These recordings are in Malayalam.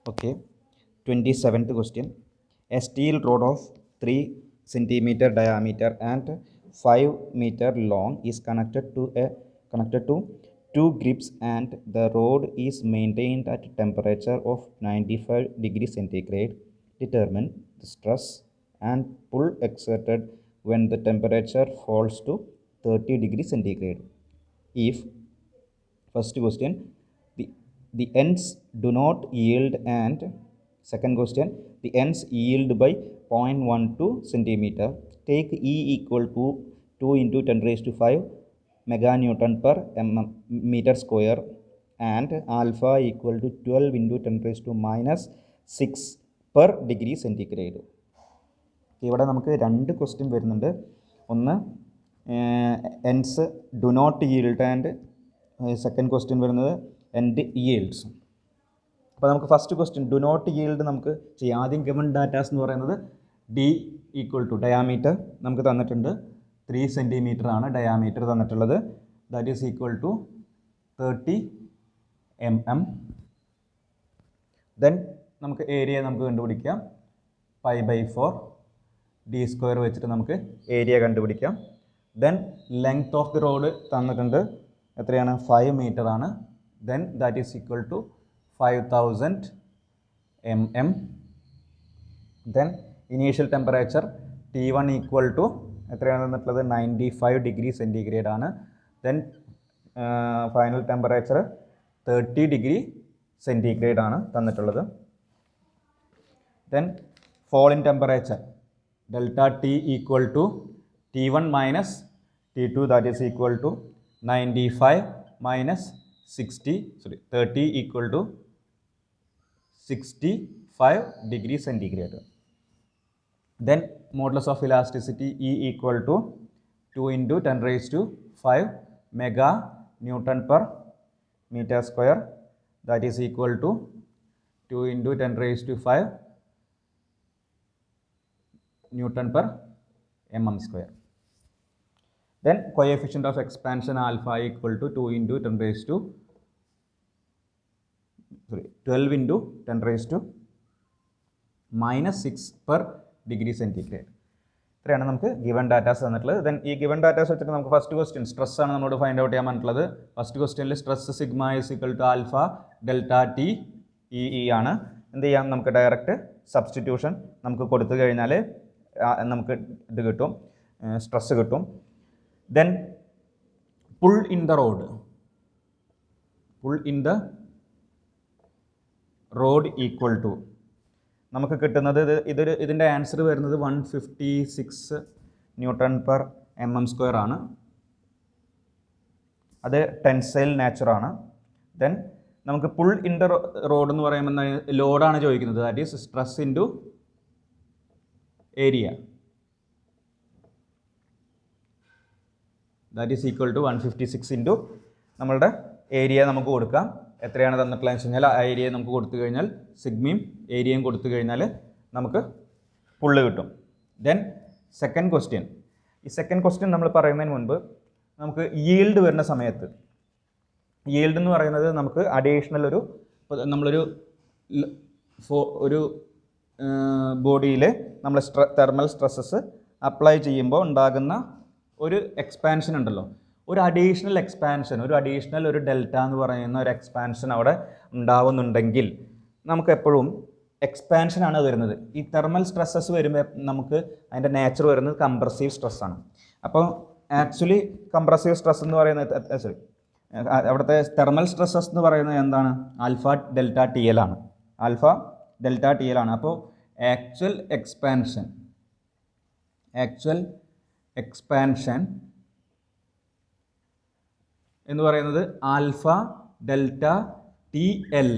Okay, 27th question. A steel rod of 3 centimeter diameter and 5 meter long is connected to two grips, and the rod is maintained at a temperature of 95 degrees centigrade. Determine the stress and pull exerted when the temperature falls to 30 degrees centigrade. If First question, the ends do not yield, and second question, the ends yield by 0.12 centimeter. Take E equal to 2 into 10 raised to 5 meganewton per meter square and alpha equal to 12 into 10 raised to minus 6 per degree centigrade. ഇവിടെ നമുക്ക് രണ്ട് ക്വസ്റ്റ്യൻ വരുന്നുണ്ട്. ഒന്ന് ends do not yield and second question വരുന്നത് എൻഡ് yields. അപ്പോൾ നമുക്ക് first question do not yield നമുക്ക് ചെയ്യാം. ആദ്യം ഗിവൺ ഡാറ്റാസ് എന്ന് പറയുന്നത് ഡി ഈക്വൽ ടു ഡയാമീറ്റർ നമുക്ക് തന്നിട്ടുണ്ട് 3 സെൻറ്റിമീറ്റർ ആണ് ഡയാമീറ്റർ തന്നിട്ടുള്ളത്. That is equal to 30 mm. Then നമുക്ക് ഏരിയ നമുക്ക് കണ്ടുപിടിക്കാം. 5/4 ഡി സ്ക്വയർ വെച്ചിട്ട് നമുക്ക് ഏരിയ കണ്ടുപിടിക്കാം. Then length of the rod തന്നിട്ടുണ്ട്, എത്രയാണ്? 5 മീറ്റർ ആണ്. Then that is equal to 5000 mm. Then initial temperature T1 equal to എത്രയാണ് തന്നിട്ടുള്ളത്? 95 ഡിഗ്രി സെൻറ്റിഗ്രേഡ് ആണ്. Then final temperature 30 degree centigrade ആണ് തന്നിട്ടുള്ളത്. Then fall in temperature delta T equal to T1 minus T2, that is equal to 95 minus 30 equal to 65 degree centigrade. Then modulus of elasticity E equal to 2 into 10 raised to 5 mega Newton per meter square, that is equal to 2 into 10 raised to 5 Newton per mm square. Then coefficient of expansion alpha equal to 2 into 10 raised to 12 into 10 raised to minus 6 per degree centigrade. ഇത്രയാണ് നമുക്ക് ഗിവൺ ഡാറ്റാസ് തന്നിട്ടുള്ളത്. ദെൻ ഈ ഗിവൺ ഡാറ്റാസ് വെച്ചിട്ട് നമുക്ക് ഫസ്റ്റ് ക്വസ്റ്റ്യൻ സ്ട്രെസ് ആണ് നമ്മളോട് ഫൈൻഡ് ഔട്ട് ചെയ്യാൻ പറഞ്ഞിട്ടുള്ളത്. ഫസ്റ്റ് ക്വസ്റ്റ്യനിൽ stress sigma is equal to alpha delta T E ആണ്. എന്ത് ചെയ്യാം? നമുക്ക് ഡയറക്റ്റ് സബ്സ്റ്റിറ്റ്യൂഷൻ നമുക്ക് കൊടുത്തു കഴിഞ്ഞാൽ നമുക്ക് ഇത് കിട്ടും, സ്ട്രെസ് കിട്ടും. Then pull in the rod equal to നമുക്ക് കിട്ടുന്നത് ഇതിൻ്റെ ആൻസർ വരുന്നത് 156 ന്യൂട്ടൺ പെർ mm സ്ക്വയർ ആണ്. അത് ടെൻസൈൽ നേച്ചറാണ്. ദെൻ നമുക്ക് പുൾ ഇൻ ദ റോഡ് എന്ന് പറയുമ്പോൾ ലോഡാണ് ചോദിക്കുന്നത്. That is stress into area, that is equal to 156 into നമ്മളുടെ ഏരിയ നമുക്ക് കൊടുക്കാം. എത്രയാണ് തന്നിട്ടുള്ളതെന്ന് വെച്ച് കഴിഞ്ഞാൽ ആ ഏരിയ നമുക്ക് കൊടുത്തു കഴിഞ്ഞാൽ സിഗ്മയും ഏരിയയും കൊടുത്തു കഴിഞ്ഞാൽ നമുക്ക് പുള്ള് കിട്ടും. Then second question. ഈ സെക്കൻഡ് ക്വസ്റ്റ്യൻ നമ്മൾ പറയുന്നതിന് മുൻപ് നമുക്ക് yield വരുന്ന സമയത്ത്, yield എന്ന് പറയുന്നത് നമുക്ക് അഡീഷണൽ നമ്മളൊരു ബോഡിയിൽ നമ്മൾ തെർമൽ സ്ട്രെസ്സസ് അപ്ലൈ ചെയ്യുമ്പോൾ ഉണ്ടാകുന്ന ഒരു എക്സ്പാൻഷൻ ഉണ്ടല്ലോ, ഒരു അഡീഷണൽ എക്സ്പാൻഷൻ, ഒരു ഡെൽറ്റ എന്ന് പറയുന്ന ഒരു എക്സ്പാൻഷൻ അവിടെ ഉണ്ടാവുന്നുണ്ടെങ്കിൽ നമുക്ക് എപ്പോഴും എക്സ്പാൻഷനാണ് വരുന്നത്. ഈ തെർമൽ സ്ട്രെസ്സസ് വരുമ്പോൾ നമുക്ക് അതിൻ്റെ നേച്ചർ വരുന്നത് കംപ്രസീവ് സ്ട്രെസ്സാണ്. അപ്പോൾ ആക്ച്വലി കംപ്രസീവ് സ്ട്രെസ് എന്ന് പറയുന്നത് അവിടുത്തെ തെർമൽ സ്ട്രെസ്സസ് എന്ന് പറയുന്നത് എന്താണ്? ആൽഫ ഡെൽറ്റ ടി എൽ ആണ്. അപ്പോൾ ആക്ച്വൽ എക്സ്പാൻഷൻ എന്ന് പറയുന്നത് ആൽഫ ഡെൽറ്റ ടി എൽ.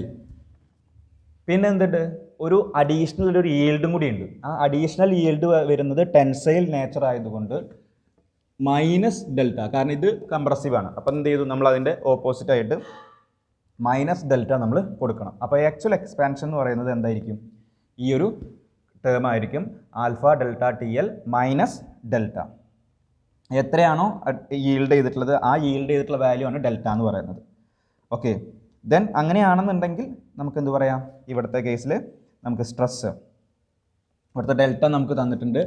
പിന്നെ എന്തുണ്ട്? ഒരു അഡീഷണൽ yield കൂടി ഉണ്ട്. ആ അഡീഷണൽ yield വരുന്നത് ടെൻസൈൽ നേച്ചർ ആയതുകൊണ്ട് മൈനസ് ഡെൽറ്റ, കാരണം ഇത് കംപ്രസീവ് ആണ്. അപ്പം എന്ത് ചെയ്തു? നമ്മൾ അതിൻ്റെ ഓപ്പോസിറ്റ് ആയിട്ട് മൈനസ് ഡെൽറ്റ നമ്മൾ കൊടുക്കണം. അപ്പോൾ ആക്ച്വൽ എക്സ്പാൻഷൻ എന്ന് പറയുന്നത് എന്തായിരിക്കും? ഈ ഒരു ടേം ആയിരിക്കും, alpha delta T L minus delta. എത്രയാണോ yield ചെയ്തിട്ടുള്ളത് ആ yield ചെയ്തിട്ടുള്ള വാല്യൂ ആണ് ഡെൽറ്റ എന്ന് പറയുന്നത്. ഓക്കെ, ദെൻ അങ്ങനെയാണെന്നുണ്ടെങ്കിൽ നമുക്ക് എന്ത് പറയാം, ഇവിടുത്തെ കേസിൽ നമുക്ക് സ്ട്രെസ് ഇവിടുത്തെ ഡെൽറ്റ നമുക്ക് തന്നിട്ടുണ്ട്.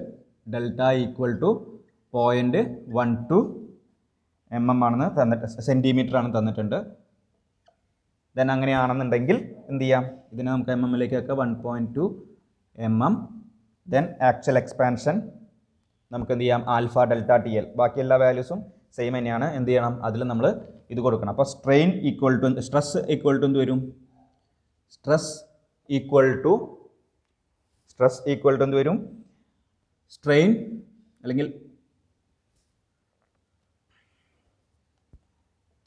ഡെൽറ്റ ഈക്വൽ ടു 0.12 mm ആണെന്ന് തന്നിട്ട്, സെൻറ്റിമീറ്റർ ആണ് തന്നിട്ടുണ്ട്. ദെൻ അങ്ങനെയാണെന്നുണ്ടെങ്കിൽ എന്ത് ചെയ്യാം, ഇതിനെ നമുക്ക് എം എമ്മിലേക്ക് വെക്കാം 1.2 mm. ദെൻ ആക്ച്വൽ എക്സ്പാൻഷൻ നമുക്ക് എന്ത് ചെയ്യാം, ആൽഫ ഡെൽറ്റ ടി എൽ, ബാക്കി എല്ലാ വാല്യൂസും സെയിം തന്നെയാണ്. എന്ത് ചെയ്യണം, അതിൽ നമ്മൾ ഇത് കൊടുക്കണം. അപ്പോൾ strain equal to, stress equal to എന്ത് വരും, സ്ട്രെസ് ഈക്വൽ ടു എന്ത് വരും, സ്ട്രെയിൻ അല്ലെങ്കിൽ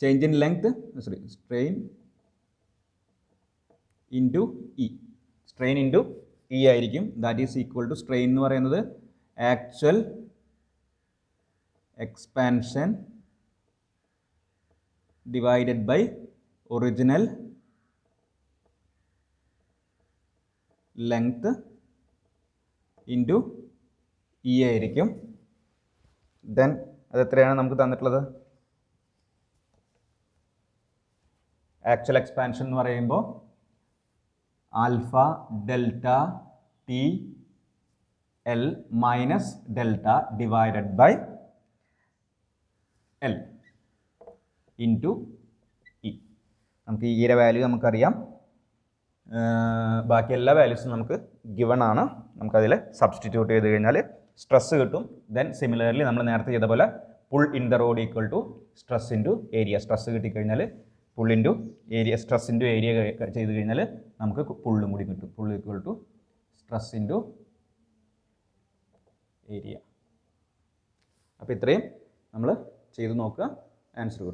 change in length, strain into E, strain into E ആയിരിക്കും. That is equal to, strain എന്ന് പറയുന്നത് actual expansion divided by original length into E ആയിരിക്കും. ദെൻ അത് എത്രയാണ് നമുക്ക് തന്നിട്ടുള്ളത്, ആക്ച്വൽ എക്സ്പാൻഷൻ എന്ന് പറയുമ്പോൾ alpha delta T L minus delta divided by L into E. നമുക്ക് ഇയുടെ വാല്യൂ നമുക്കറിയാം, ബാക്കി എല്ലാ വാല്യൂസും നമുക്ക് ഗിവൺ ആണ്. നമുക്കതിൽ സബ്സ്റ്റിറ്റ്യൂട്ട് ചെയ്ത് കഴിഞ്ഞാൽ സ്ട്രെസ് കിട്ടും. ദെൻ സിമിലർലി നമ്മൾ നേരത്തെ ചെയ്ത പോലെ pull in the rod equal to stress into area. Stress കിട്ടിക്കഴിഞ്ഞാൽ pull into area, stress into area ചെയ്ത് കഴിഞ്ഞാൽ നമുക്ക് പുള്ളും കൂടി കിട്ടും. Pull equal to stress into area. അപ്പോൾ ഇത്രയും നമ്മൾ ചെയ്ത് നോക്കുക, ആൻസർ കിട്ടും.